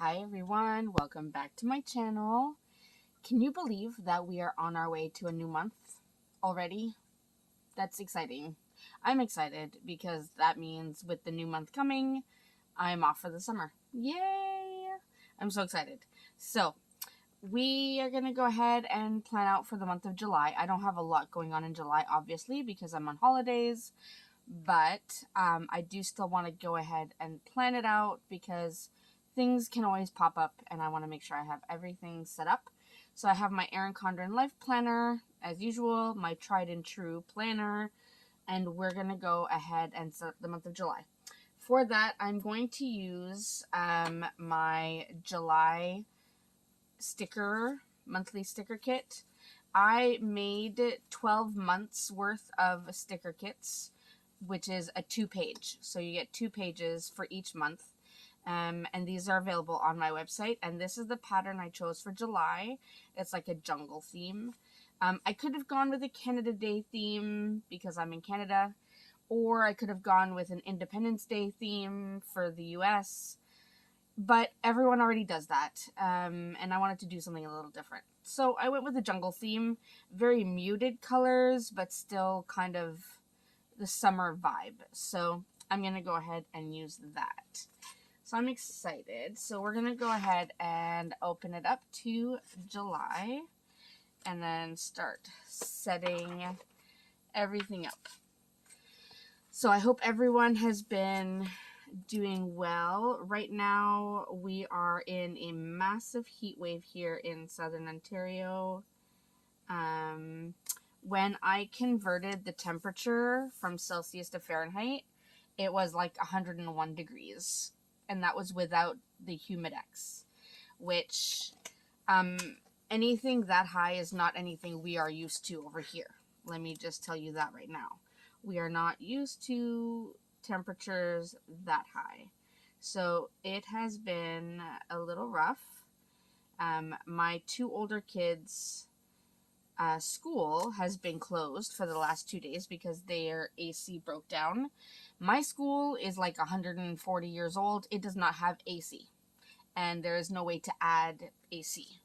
Hi everyone, welcome back to my channel. Can you believe that we are on our way to a new month already? That's exciting. I'm excited because that means with the new month coming, I'm off for the summer. Yay! I'm so excited. So, we are going to go ahead and plan out for the month of July. I don't have a lot going on in July, obviously, because I'm on holidays, but I do still want to go ahead and plan it out because things can always pop up and I want to make sure I have everything set up. So I have my Erin Condren LifePlanner, as usual, my tried and true planner, and we're going to go ahead and set up the month of July. For that, I'm going to use my July monthly sticker kit. I made 12 months worth of sticker kits, which is a 2-page. So you get 2 pages for each month. And these are available on my website. And this is the pattern I chose for July. It's like a jungle theme. I could have gone with a Canada Day theme because I'm in Canada. Or I could have gone with an Independence Day theme for the US. But everyone already does that. And I wanted to do something a little different. So I went with the jungle theme. Very muted colors, but still kind of the summer vibe. So I'm going to go ahead and use that. So I'm excited. So we're going to go ahead and open it up to July and then start setting everything up. So I hope everyone has been doing well. Right now we are in a massive heat wave here in southern Ontario. When I converted the temperature from Celsius to Fahrenheit, it was like 101 degrees. And that was without the Humidex, which anything that high is not anything we are used to over here. Let me just tell you that right now. We are not used to temperatures that high. So it has been a little rough. My 2 older kids' school has been closed for the last 2 days because their AC broke down. My school is like 140 years old. It does not have AC, and there is no way to add AC.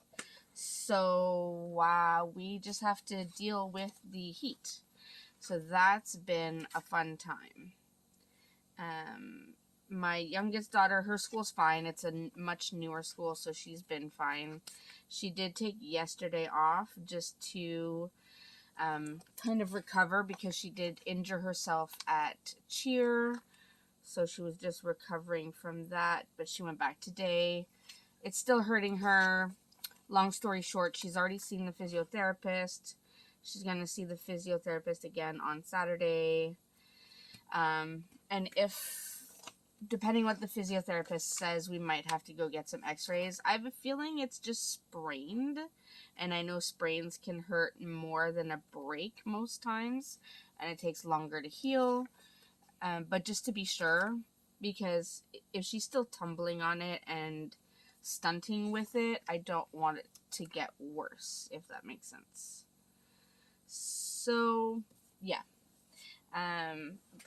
So we just have to deal with the heat. So that's been a fun time. My youngest daughter, her school's fine. It's a much newer school, so she's been fine. She did take yesterday off just to kind of recover because she did injure herself at cheer. So she was just recovering from that, but she went back today. It's still hurting her. Long story short, she's already seen the physiotherapist. She's going to see the physiotherapist again on Saturday. And depending what the physiotherapist says, we might have to go get some x-rays. I have a feeling it's just sprained, and I know sprains can hurt more than a break most times, and it takes longer to heal. But just to be sure, because if she's still tumbling on it and stunting with it, I don't want it to get worse, if that makes sense. So, yeah.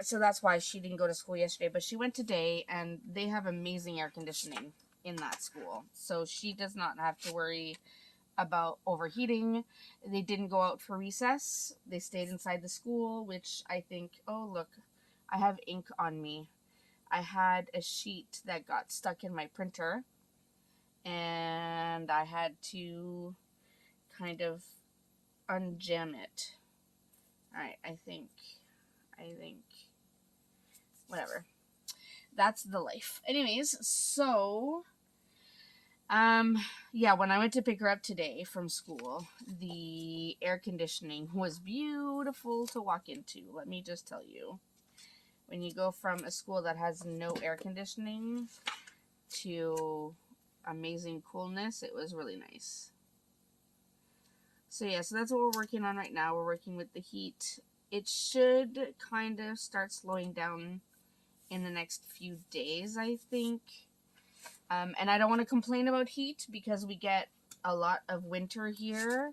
So that's why she didn't go to school yesterday, but she went today, and they have amazing air conditioning in that school. So she does not have to worry about overheating. They didn't go out for recess. They stayed inside the school, which I think, oh, look, I have ink on me. I had a sheet that got stuck in my printer, and I had to kind of unjam it. All right, I think, whatever. That's the life. Anyways, so, yeah, when I went to pick her up today from school, the air conditioning was beautiful to walk into. Let me just tell you. When you go from a school that has no air conditioning to amazing coolness, it was really nice. So yeah, so that's what we're working on right now. We're working with the heat. It should kind of start slowing down in the next few days, I think. And I don't want to complain about heat because we get a lot of winter here.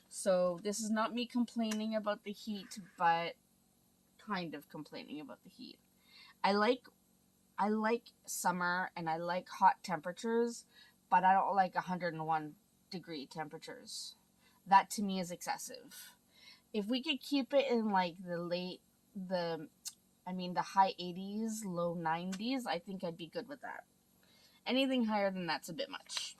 So this is not me complaining about the heat, but kind of complaining about the heat. I like I like summer and I like hot temperatures, but I don't like 101-degree temperatures. That to me is excessive. If we could keep it in like the the high 80s, low 90s, I think I'd be good with that. Anything higher than that's a bit much.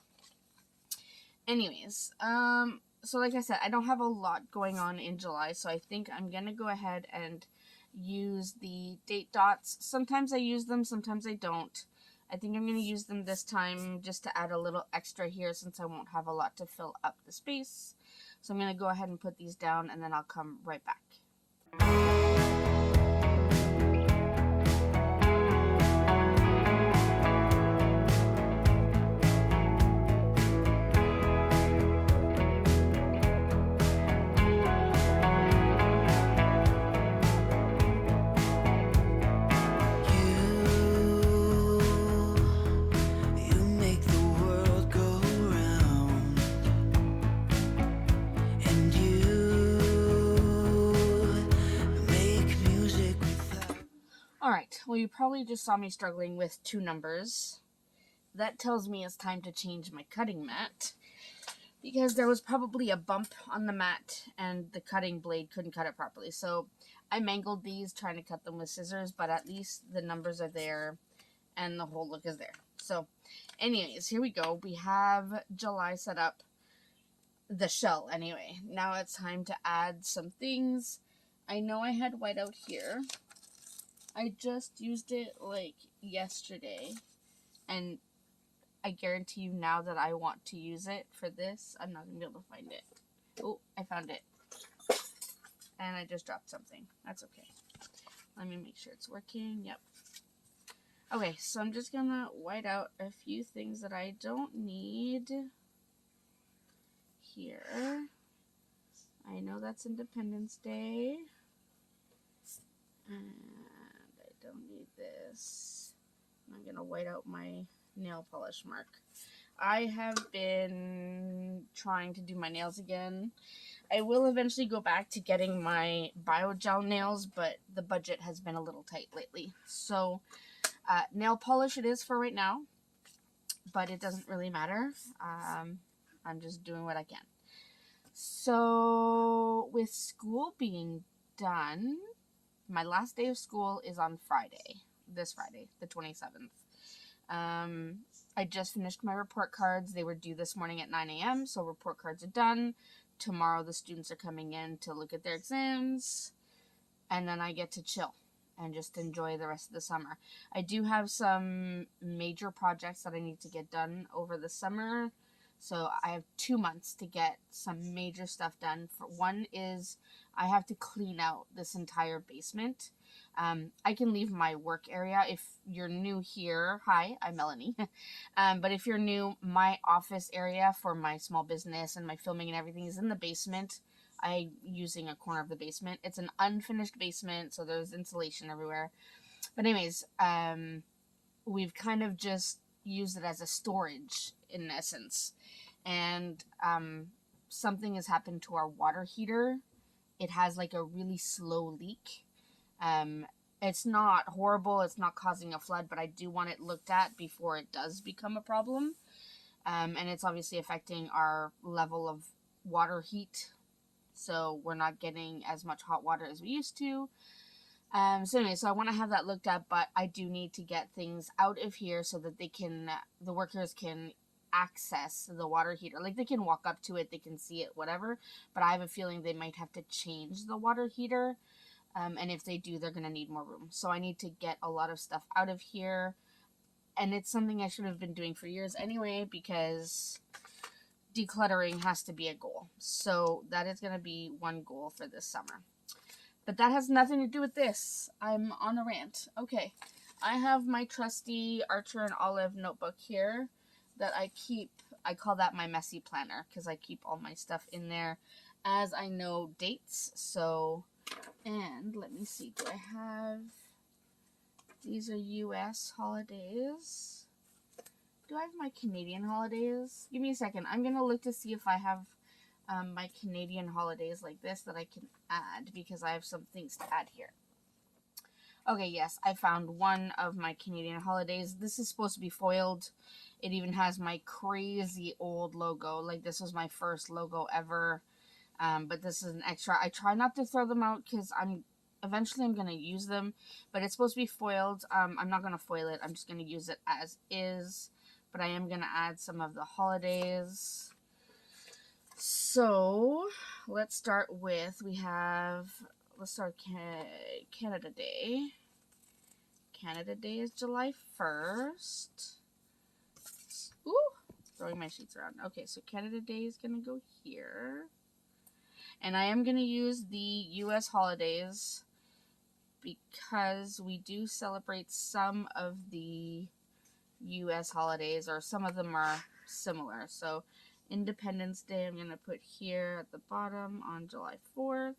Anyways, so like I said, I don't have a lot going on in July, so I think I'm going to go ahead and use the date dots. Sometimes I use them, sometimes I don't. I think I'm going to use them this time just to add a little extra here since I won't have a lot to fill up the space. So I'm going to go ahead and put these down and then I'll come right back. Alright, well you probably just saw me struggling with 2 numbers. That tells me it's time to change my cutting mat, because there was probably a bump on the mat and the cutting blade couldn't cut it properly. So I mangled these trying to cut them with scissors, but at least the numbers are there and the whole look is there. So anyways, here we go. We have July set up, the shell anyway. Now it's time to add some things. I know I had white out here. I just used it like yesterday, and I guarantee you now that I want to use it for this, I'm not going to be able to find it. Oh, I found it. And I just dropped something. That's okay. Let me make sure it's working. Yep. Okay, so I'm just going to white out a few things that I don't need here. I know that's Independence Day. And I don't need this. I'm going to white out my nail polish mark. I have been trying to do my nails again. I will eventually go back to getting my biogel nails, but the budget has been a little tight lately. So nail polish it is for right now, but it doesn't really matter. I'm just doing what I can. So with school being done, my last day of school is on Friday, this Friday, the 27th. I just finished my report cards. They were due this morning at 9 a.m., so report cards are done. Tomorrow the students are coming in to look at their exams, and then I get to chill and just enjoy the rest of the summer. I do have some major projects that I need to get done over the summer, so I have 2 months to get some major stuff done. For one is I have to clean out this entire basement. I can leave my work area. If you're new here, hi, I'm Melanie. But if you're new, my office area for my small business and my filming and everything is in the basement. I'm using a corner of the basement. It's an unfinished basement, so there's insulation everywhere. But anyways, we've kind of just used it as a storage in essence. And something has happened to our water heater. It has like a really slow leak. It's not horrible. It's not causing a flood, but I do want it looked at before it does become a problem. And it's obviously affecting our level of water heat. So we're not getting as much hot water as we used to. So anyway, so I want to have that looked at, but I do need to get things out of here so that the workers can access the water heater. Like they can walk up to it, they can see it, whatever. But I have a feeling they might have to change the water heater. And if they do, they're going to need more room. So I need to get a lot of stuff out of here. And it's something I should have been doing for years anyway, because decluttering has to be a goal. So that is going to be one goal for this summer. But that has nothing to do with this. I'm on a rant. Okay. I have my trusty Archer and Olive notebook here that I keep. I call that my messy planner because I keep all my stuff in there as I know dates. So... And let me see, do I have, these are US holidays. Do I have my Canadian holidays? Give me a second. I'm going to look to see if I have my Canadian holidays like this that I can add, because I have some things to add here. Okay, yes, I found one of my Canadian holidays. This is supposed to be foiled. It even has my crazy old logo. Like, this was my first logo ever. But this is an extra. I try not to throw them out because eventually I'm gonna use them, but it's supposed to be foiled. I'm not gonna foil it. I'm just gonna use it as is, but I am gonna add some of the holidays. So let's start with let's start Canada Day. Canada Day is July 1st. Ooh, throwing my sheets around. Okay, so Canada Day is gonna go here. And I am going to use the U.S. holidays because we do celebrate some of the U.S. holidays, or some of them are similar. So Independence Day I'm going to put here at the bottom on July 4th.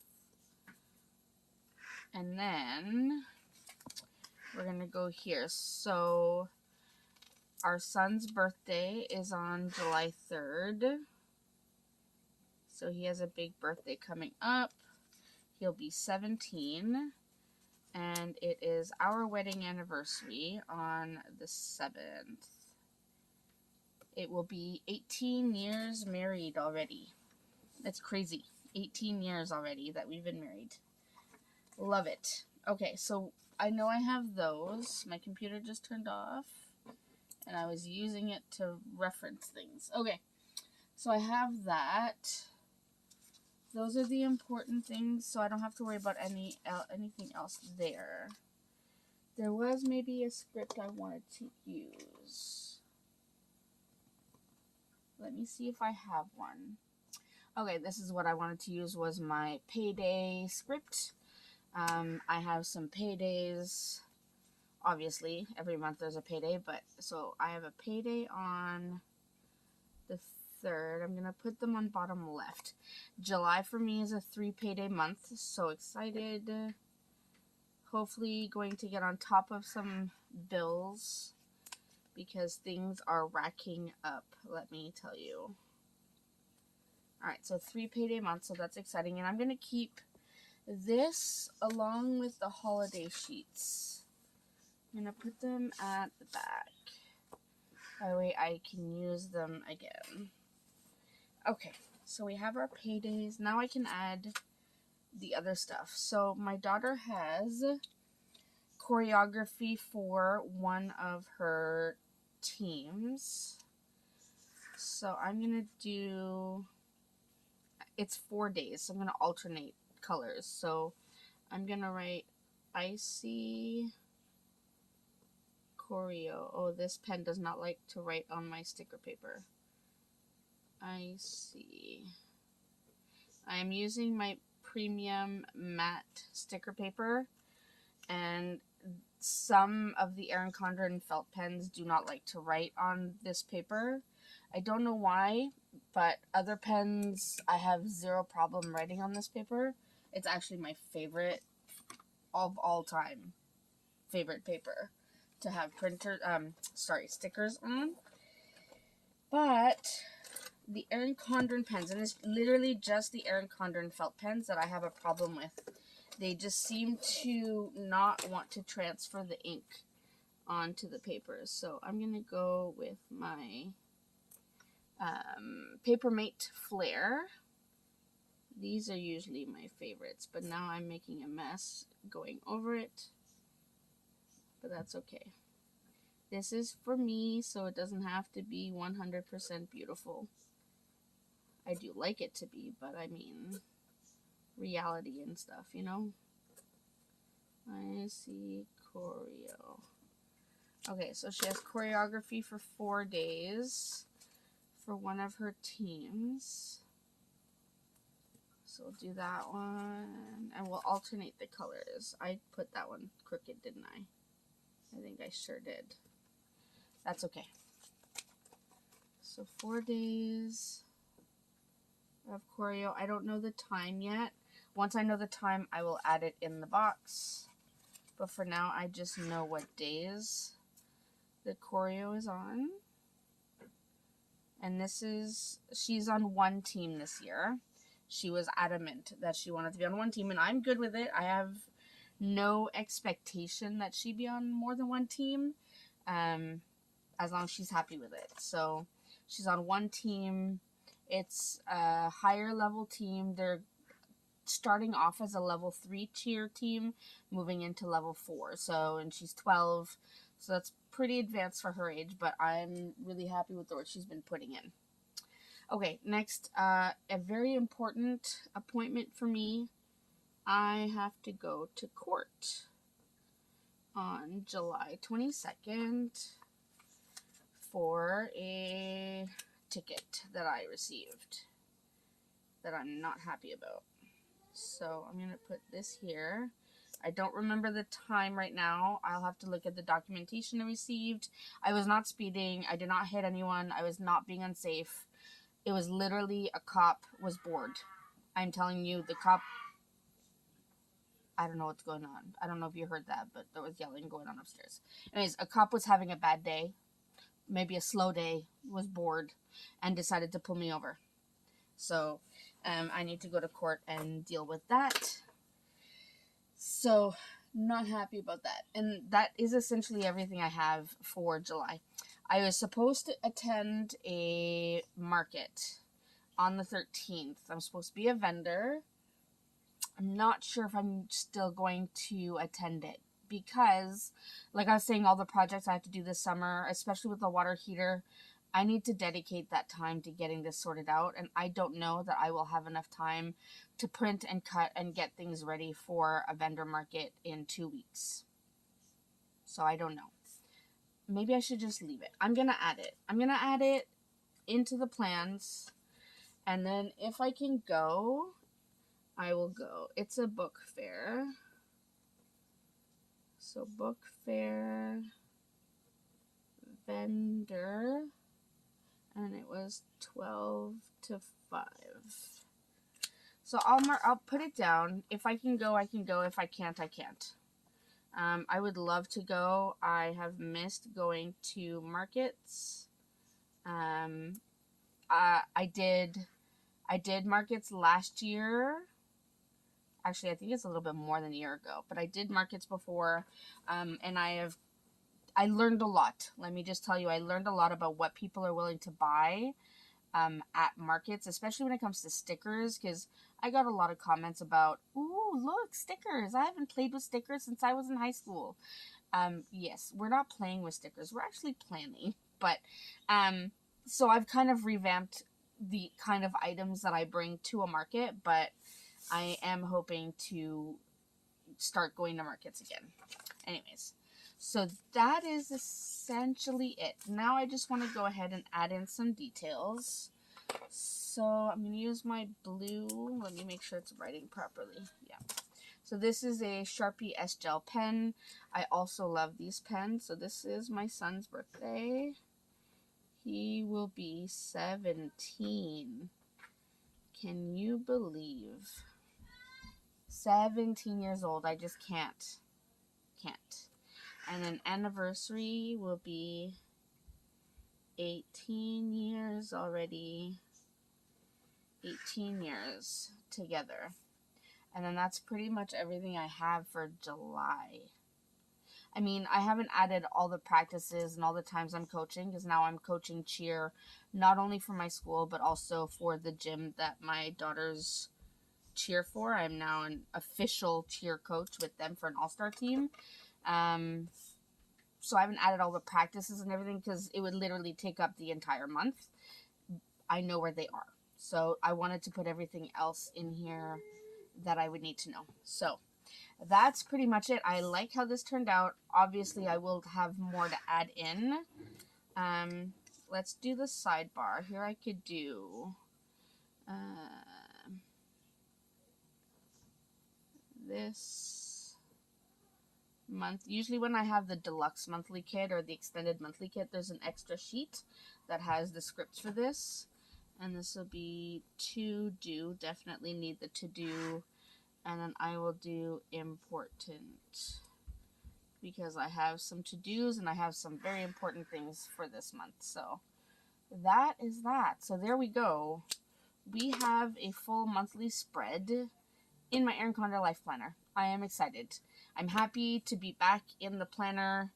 And then we're going to go here. So our son's birthday is on July 3rd. So he has a big birthday coming up. He'll be 17. And it is our wedding anniversary on the 7th. It will be 18 years married already. That's crazy. 18 years already that we've been married. Love it. Okay, so I know I have those. My computer just turned off, and I was using it to reference things. Okay, so I have that. Those are the important things, so I don't have to worry about anything else there. There was maybe a script I wanted to use. Let me see if I have one. Okay, this is what I wanted to use, was my payday script. I have some paydays. Obviously, every month there's a payday, but so I have a payday on the 3rd. I'm going to put them on bottom left. July for me is a 3 payday month. So excited. Hopefully going to get on top of some bills because things are racking up, let me tell you. Alright, so 3 payday months, so that's exciting. And I'm going to keep this along with the holiday sheets. I'm going to put them at the back. That way I can use them again. Okay, so we have our paydays. Now I can add the other stuff. So my daughter has choreography for one of her teams. So I'm going to do, it's 4 days, so I'm going to alternate colors. So I'm going to write icy choreo. Oh, this pen does not like to write on my sticker paper. Icy. I'm using my premium matte sticker paper, and some of the Erin Condren felt pens do not like to write on this paper. I don't know why, but other pens I have zero problem writing on this paper. It's actually my favorite of all time. Favorite paper to have stickers on. But the Erin Condren pens, and it's literally just the Erin Condren felt pens that I have a problem with. They just seem to not want to transfer the ink onto the papers. So I'm going to go with my Papermate Flare. These are usually my favorites, but now I'm making a mess going over it. But that's okay. This is for me, so it doesn't have to be 100% beautiful. I do like it to be, but I mean, reality and stuff, you know? I see choreo. Okay, so she has choreography for 4 days for one of her teams. So we'll do that one, and we'll alternate the colors. I put that one crooked, didn't I? I think I sure did. That's okay. So 4 days of choreo. I don't know the time yet. Once I know the time, I will add it in the box. But for now, I just know what days the choreo is on. And she's on one team this year. She was adamant that she wanted to be on one team, and I'm good with it. I have no expectation that she be on more than one team, as long as she's happy with it. So she's on one team. It's a higher level team. They're starting off as a level 3 cheer team, moving into level 4. So, and she's 12, so that's pretty advanced for her age, but I'm really happy with the work she's been putting in. Okay, next, a very important appointment for me. I have to go to court on July 22nd for a ticket that I received that I'm not happy about. So I'm going to put this here. I don't remember the time right now. I'll have to look at the documentation I received. I was not speeding. I did not hit anyone. I was not being unsafe. It was literally a cop was bored. I'm telling you, the cop, I don't know what's going on. I don't know if you heard that, but there was yelling going on upstairs. Anyways, a cop was having a bad day, maybe a slow day, was bored, and decided to pull me over. So I need to go to court and deal with that. So not happy about that. And that is essentially everything I have for July. I was supposed to attend a market on the 13th. I'm supposed to be a vendor. I'm not sure if I'm still going to attend it because, like I was saying, all the projects I have to do this summer, especially with the water heater, I need to dedicate that time to getting this sorted out, and I don't know that I will have enough time to print and cut and get things ready for a vendor market in 2 weeks. So I don't know. Maybe I should just leave it. I'm going to add it. I'm going to add it into the plans, and then if I can go, I will go. It's a book fair. So book fair, vendor, and it was 12 to 5. So I'll put it down. If I can go, I can go. If I can't, I can't. I would love to go. I have missed going to markets. I did markets last year. Actually, I think it's a little bit more than a year ago, but I did markets before, and I learned a lot. Let me just tell you, I learned a lot about what people are willing to buy at markets, especially when it comes to stickers, because I got a lot of comments about, ooh, look, stickers. I haven't played with stickers since I was in high school. Yes, we're not playing with stickers. We're actually planning. But, so I've kind of revamped the kind of items that I bring to a market, but I am hoping to start going to markets again. Anyways, so that is essentially it. Now I just want to go ahead and add in some details. So I'm going to use my blue. Let me make sure it's writing properly. Yeah. So this is a Sharpie S-Gel pen. I also love these pens. So this is my son's birthday. He will be 17. Can you believe? 17 years old. I just can't. And an anniversary will be 18 years already. 18 years together. And then that's pretty much everything I have for July. I mean, I haven't added all the practices and all the times I'm coaching, because now I'm coaching cheer, not only for my school, but also for the gym that my daughters cheer for. I'm now an official cheer coach with them for an all-star team. So I haven't added all the practices and everything because it would literally take up the entire month. I know where they are. So I wanted to put everything else in here that I would need to know. So that's pretty much it. I like how this turned out. Obviously, I will have more to add in. Let's do the sidebar. Here I could do this month. Usually when I have the deluxe monthly kit or the extended monthly kit, there's an extra sheet that has the scripts for this. And this will be to do. Definitely need the to do. And then I will do important, because I have some to-dos and I have some very important things for this month. So that is that. So there we go. We have a full monthly spread in my Erin Condren LifePlanner. I am excited. I'm happy to be back in the planner,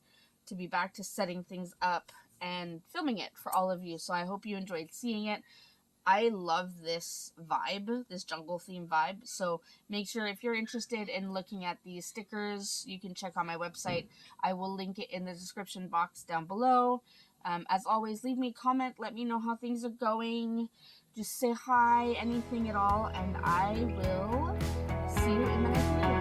to be back to setting things up and filming it for all of you. So I hope you enjoyed seeing it. I love this vibe, this jungle theme vibe. So make sure if you're interested in looking at these stickers, you can check on my website. I will link it in the description box down below. As always, leave me a comment. Let me know how things are going. Just say hi, anything at all. And I will see you in the next video.